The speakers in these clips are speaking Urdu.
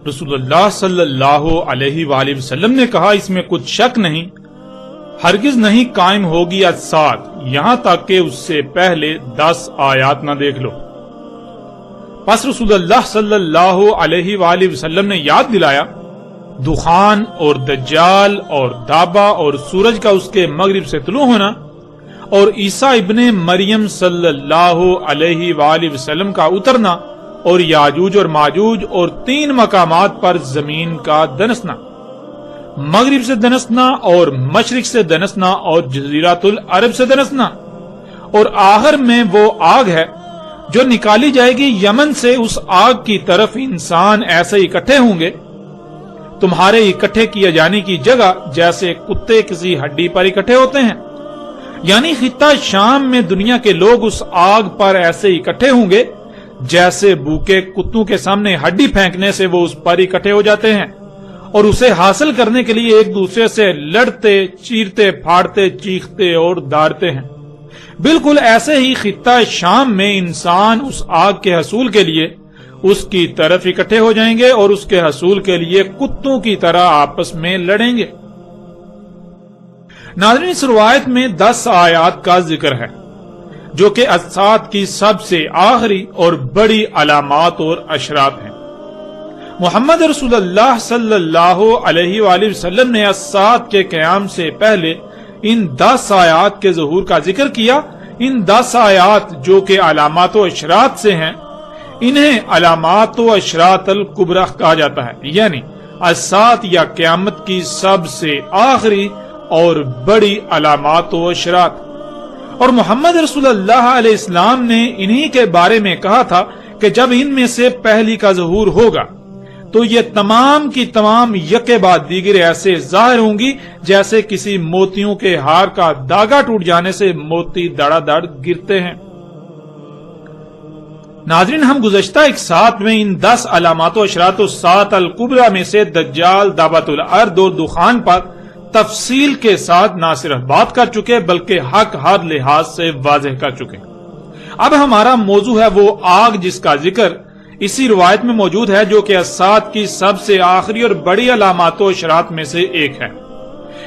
رسول اللہ صلی اللہ علیہ وآلہ وسلم نے کہا اس میں کچھ شک نہیں، ہرگز نہیں قائم ہوگی الساعۃ یہاں تک کہ اس سے پہلے 10 آیات نہ دیکھ لو۔ پس رسول اللہ صلی اللہ علیہ وآلہ وسلم نے یاد دلایا دخان اور دجال اور دابا اور سورج کا اس کے مغرب سے طلوع ہونا اور عیسیٰ ابن مریم صلی اللہ علیہ وآلہ وسلم کا اترنا اور یاجوج اور ماجوج اور 3 مقامات پر زمین کا دنسنا، مغرب سے دنسنا اور مشرق سے دنسنا اور جزیرۃ العرب سے دنسنا، اور آخر میں وہ آگ ہے جو نکالی جائے گی یمن سے۔ اس آگ کی طرف انسان ایسے اکٹھے ہوں گے تمہارے اکٹھے کیے جانے کی جگہ جیسے کتے کسی ہڈی پر اکٹھے ہوتے ہیں، یعنی خطہ شام میں دنیا کے لوگ اس آگ پر ایسے اکٹھے ہوں گے جیسے بھوکے کتوں کے سامنے ہڈی پھینکنے سے وہ اس پر اکٹھے ہو جاتے ہیں اور اسے حاصل کرنے کے لیے ایک دوسرے سے لڑتے، چیرتے، پھاڑتے، چیختے اور داڑتے ہیں۔ بالکل ایسے ہی خطہ شام میں انسان اس آگ کے حصول کے لیے اس کی طرف اکٹھے ہو جائیں گے اور اس کے حصول کے لیے کتوں کی طرح آپس میں لڑیں گے۔ ناظرین، اس روایت میں 10 آیات کا ذکر ہے جو کہ الساعۃ کی سب سے آخری اور بڑی علامات اور اشراط ہیں۔ محمد رسول اللہ صلی اللہ علیہ وآلہ وسلم نے الساعۃ کے قیام سے پہلے ان 10 آیات کے ظہور کا ذکر کیا۔ ان 10 آیات جو کہ علامات و اشراط سے ہیں، انہیں علامات و اشراط الکبریٰ کہا جاتا ہے، یعنی الساعۃ یا قیامت کی سب سے آخری اور بڑی علامات و اشراط۔ اور محمد رسول اللہ علیہ السلام نے انہی کے بارے میں کہا تھا کہ جب ان میں سے پہلی کا ظہور ہوگا تو یہ تمام کی تمام یکے بعد دیگر ایسے ظاہر ہوں گی جیسے کسی موتیوں کے ہار کا داغا ٹوٹ جانے سے موتی دڑا دڑ گرتے ہیں۔ ناظرین، ہم گزشتہ ایک ساتھ میں ان 10 علامات و اشراط الساعۃ الکبریٰ میں سے دجال، دعوت الارض اور دخان پر تفصیل کے ساتھ نہ صرف بات کر چکے بلکہ حق ہر لحاظ سے واضح کر چکے۔ اب ہمارا موضوع ہے وہ آگ جس کا ذکر اسی روایت میں موجود ہے جو کہ الساعۃ کی سب سے آخری اور بڑی علامات و اشراط میں سے ایک ہے۔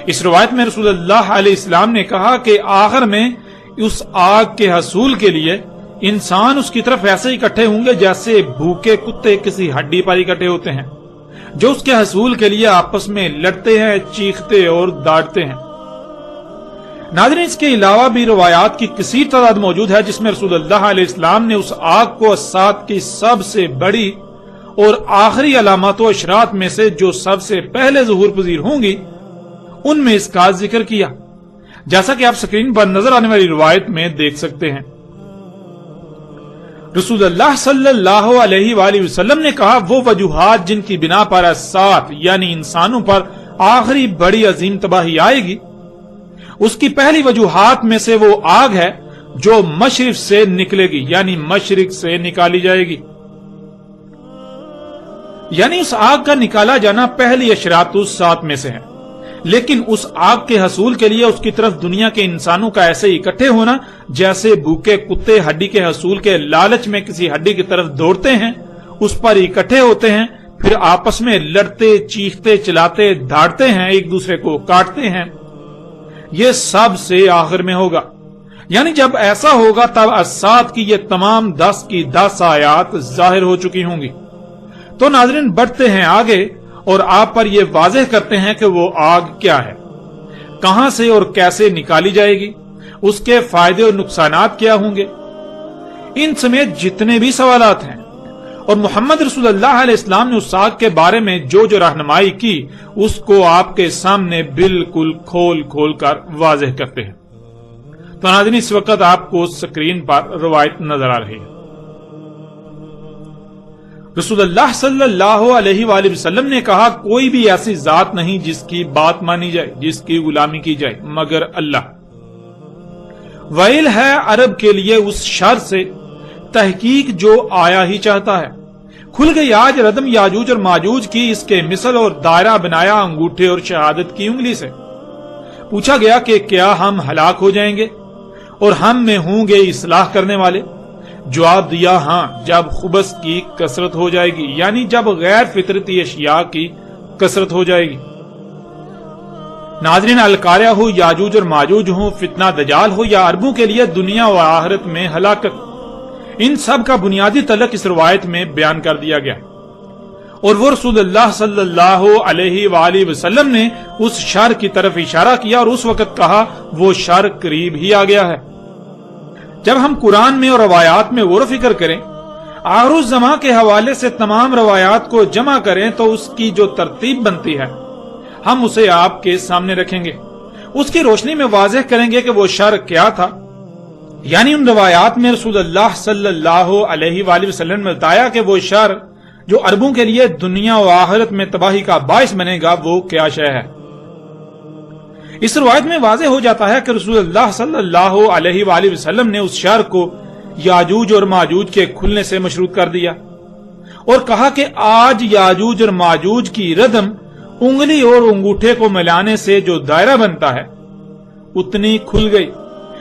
اس روایت میں رسول اللہ علیہ السلام نے کہا کہ آخر میں اس آگ کے حصول کے لیے انسان اس کی طرف ایسے اکٹھے ہوں گے جیسے بھوکے کتے کسی ہڈی پر اکٹھے ہوتے ہیں، جو اس کے حصول کے لیے آپس میں لڑتے ہیں، چیختے اور داڑتے ہیں۔ ناظرین، اس کے علاوہ بھی روایات کی کثیر تعداد موجود ہے جس میں رسول اللہ علیہ السلام نے اس آگ کو الساعۃ کی سب سے بڑی اور آخری علامات و اشراط میں سے جو سب سے پہلے ظہور پذیر ہوں گی ان میں اس کا ذکر کیا، جیسا کہ آپ سکرین پر نظر آنے والی روایت میں دیکھ سکتے ہیں۔ رسول اللہ صلی اللہ علیہ وآلہ وسلم نے کہا وہ وجوہات جن کی بنا پر الساعۃ یعنی انسانوں پر آخری بڑی عظیم تباہی آئے گی، اس کی پہلی وجوہات میں سے وہ آگ ہے جو مشرق سے نکلے گی، یعنی مشرق سے نکالی جائے گی، یعنی اس آگ کا نکالا جانا پہلی اشراط الساعۃ میں سے ہے۔ لیکن اس آگ کے حصول کے لیے اس کی طرف دنیا کے انسانوں کا ایسے اکٹھے ہونا جیسے بھوکے کتے ہڈی کے حصول کے لالچ میں کسی ہڈی کی طرف دوڑتے ہیں، اس پر اکٹھے ہوتے ہیں، پھر آپس میں لڑتے، چیختے، چلاتے، دھاڑتے ہیں، ایک دوسرے کو کاٹتے ہیں، یہ سب سے آخر میں ہوگا۔ یعنی جب ایسا ہوگا تب الساعۃ کی یہ تمام 10 کی 10 آیات ظاہر ہو چکی ہوں گی۔ تو ناظرین، بڑھتے ہیں آگے اور آپ پر یہ واضح کرتے ہیں کہ وہ آگ کیا ہے، کہاں سے اور کیسے نکالی جائے گی، اس کے فائدے اور نقصانات کیا ہوں گے، ان سمیت جتنے بھی سوالات ہیں، اور محمد رسول اللہ علیہ السلام نے اس آگ کے بارے میں جو رہنمائی کی اس کو آپ کے سامنے بالکل کھول کھول کر واضح کرتے ہیں۔ تو ناظرین، اس وقت آپ کو سکرین پر روایت نظر آ رہی ہے۔ رسول اللہ صلی اللہ علیہ وآلہ وسلم نے کہا کوئی بھی ایسی ذات نہیں جس کی بات مانی جائے، جس کی غلامی کی جائے مگر اللہ۔ ویل ہے عرب کے لیے اس شر سے تحقیق جو آیا ہی چاہتا ہے۔ کھل گئی آج ردم یاجوج اور ماجوج کی، اس کے مثل اور دائرہ بنایا انگوٹھے اور شہادت کی انگلی سے۔ پوچھا گیا کہ کیا ہم ہلاک ہو جائیں گے اور ہم میں ہوں گے اصلاح کرنے والے؟ جواب دیا ہاں، جب خبث کی کثرت ہو جائے گی، یعنی جب غیر فطرتی اشیاء کی کثرت ہو جائے گی۔ ناظرین، القاریہ ہو، یاجوج اور ماجوج ہو، فتنہ دجال ہو یا عربوں کے لیے دنیا و آخرت میں ہلاکت، ان سب کا بنیادی تعلق اس روایت میں بیان کر دیا گیا، اور وہ رسول اللہ صلی اللہ علیہ وآلہ وسلم نے اس شر کی طرف اشارہ کیا اور اس وقت کہا وہ شر قریب ہی آ گیا ہے۔ جب ہم قرآن میں اور روایات میں غور و فکر کریں، آخر الزماں کے حوالے سے تمام روایات کو جمع کریں تو اس کی جو ترتیب بنتی ہے ہم اسے آپ کے سامنے رکھیں گے، اس کی روشنی میں واضح کریں گے کہ وہ شر کیا تھا۔ یعنی ان روایات میں رسول اللہ صلی اللہ علیہ وآلہ وسلم نے بتایا کہ وہ شر جو عربوں کے لیے دنیا و آخرت میں تباہی کا باعث بنے گا وہ کیا شے ہے۔ اس روایت میں واضح ہو جاتا ہے کہ رسول اللہ صلی اللہ علیہ وآلہ وسلم نے اس شر کو یاجوج اور ماجوج کے کھلنے سے مشروط کر دیا اور کہا کہ آج یاجوج اور ماجوج کی ردم انگلی اور انگوٹھے کو ملانے سے جو دائرہ بنتا ہے اتنی کھل گئی،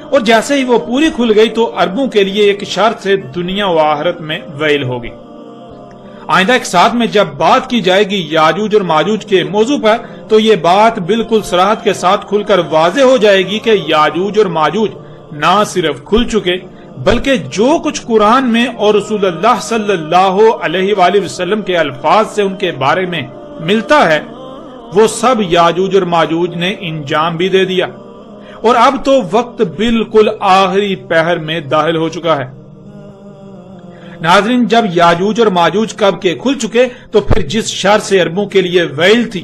اور جیسے ہی وہ پوری کھل گئی تو عربوں کے لیے ایک شرط سے دنیا و آخرت میں ویل ہوگی۔ آئندہ ایک ساتھ میں جب بات کی جائے گی یاجوج اور ماجوج کے موضوع پر تو یہ بات بالکل صراحت کے ساتھ کھل کر واضح ہو جائے گی کہ یاجوج اور ماجوج نہ صرف کھل چکے بلکہ جو کچھ قرآن میں اور رسول اللہ صلی اللہ علیہ وآلہ وسلم کے الفاظ سے ان کے بارے میں ملتا ہے وہ سب یاجوج اور ماجوج نے انجام بھی دے دیا، اور اب تو وقت بالکل آخری پہر میں داخل ہو چکا ہے۔ ناظرین، جب یاجوج اور ماجوج کب کے کھل چکے تو پھر جس شر سے عربوں کے لیے ویل تھی،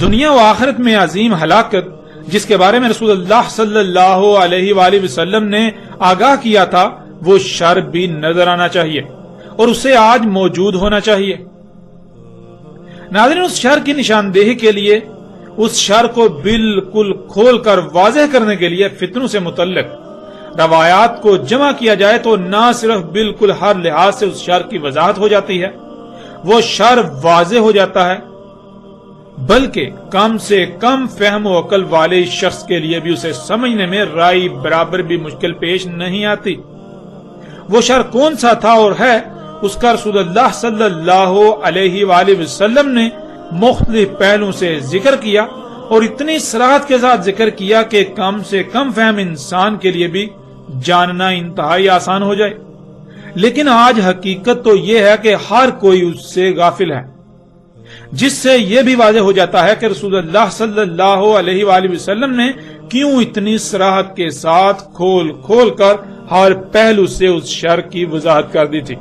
دنیا و آخرت میں عظیم ہلاکت، جس کے بارے میں رسول اللہ صلی اللہ علیہ وآلہ وسلم نے آگاہ کیا تھا، وہ شر بھی نظر آنا چاہیے اور اسے آج موجود ہونا چاہیے۔ ناظرین، اس شر کی نشاندہی کے لیے، اس شر کو بالکل کھول کر واضح کرنے کے لیے فتنوں سے متعلق روایات کو جمع کیا جائے تو نہ صرف بالکل ہر لحاظ سے اس شر کی وضاحت ہو جاتی ہے، وہ شر واضح ہو جاتا ہے، بلکہ کم سے کم فہم و عقل والے شخص کے لیے بھی اسے سمجھنے میں رائی برابر بھی مشکل پیش نہیں آتی۔ وہ شر کون سا تھا اور ہے، اس کا رسول اللہ صلی اللہ علیہ وآلہ وسلم نے مختلف پہلوں سے ذکر کیا اور اتنی صراحت کے ساتھ ذکر کیا کہ کم سے کم فہم انسان کے لیے بھی جاننا انتہائی آسان ہو جائے۔ لیکن آج حقیقت تو یہ ہے کہ ہر کوئی اس سے غافل ہے، جس سے یہ بھی واضح ہو جاتا ہے کہ رسول اللہ صلی اللہ علیہ وآلہ وسلم نے کیوں اتنی صراحت کے ساتھ کھول کھول کر ہر پہلو سے اس شر کی وضاحت کر دی تھی۔